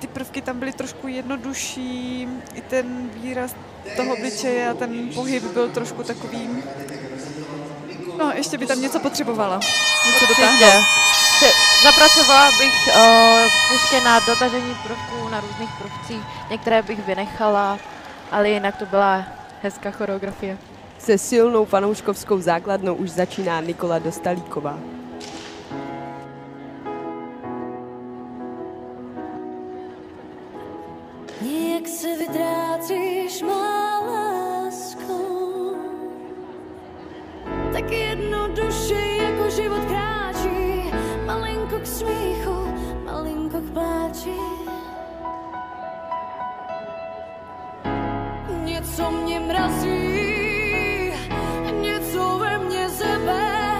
ty prvky tam byly trošku jednodušší, i ten výraz toho obličeje a ten pohyb byl trošku takový. No, ještě by tam něco potřebovala. Něco dotáhnout. Zapracovala bych ještě na dotažení prvků na různých prvcích. Některé bych vynechala, ale jinak to byla hezká choreografie. Se silnou fanouškovskou základnou už začíná Nikola Dostálíková. Jak se vytrácíš, má lásko, tak jednoduše jako život kráčí, malinko k smíchu, malinko k pláči. Něco mě mrazí, něco ve mně zebe,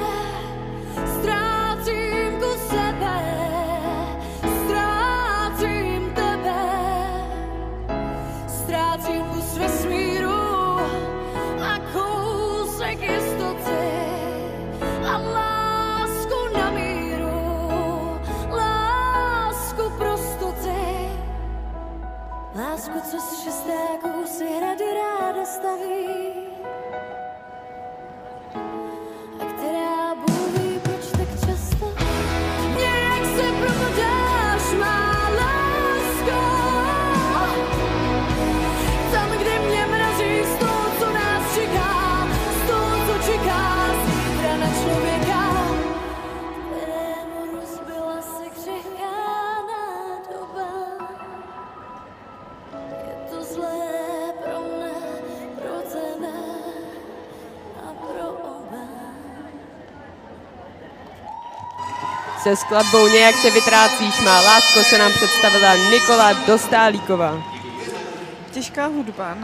ztrácím ku sebe, ztrácím tebe, ztrácím kus vesmíru a kousek jistoty a lásku na míru, lásku prostoty, lásku, co z šestáků si hrady ráda staví a která Bůh ví, proč tak často nějak se propadáš, má lásko. Tam, kde mě mrazí, z toho, co nás čeká, z toho, co čeká zítra na člověka, kterému rozbila se křehká nádoba. Je to zlé pro mne, pro tebe a pro oba. Se skladbou Nějak se vytrácíš, má lásko se nám představila Nikola Dostálíková. Těžká hudba.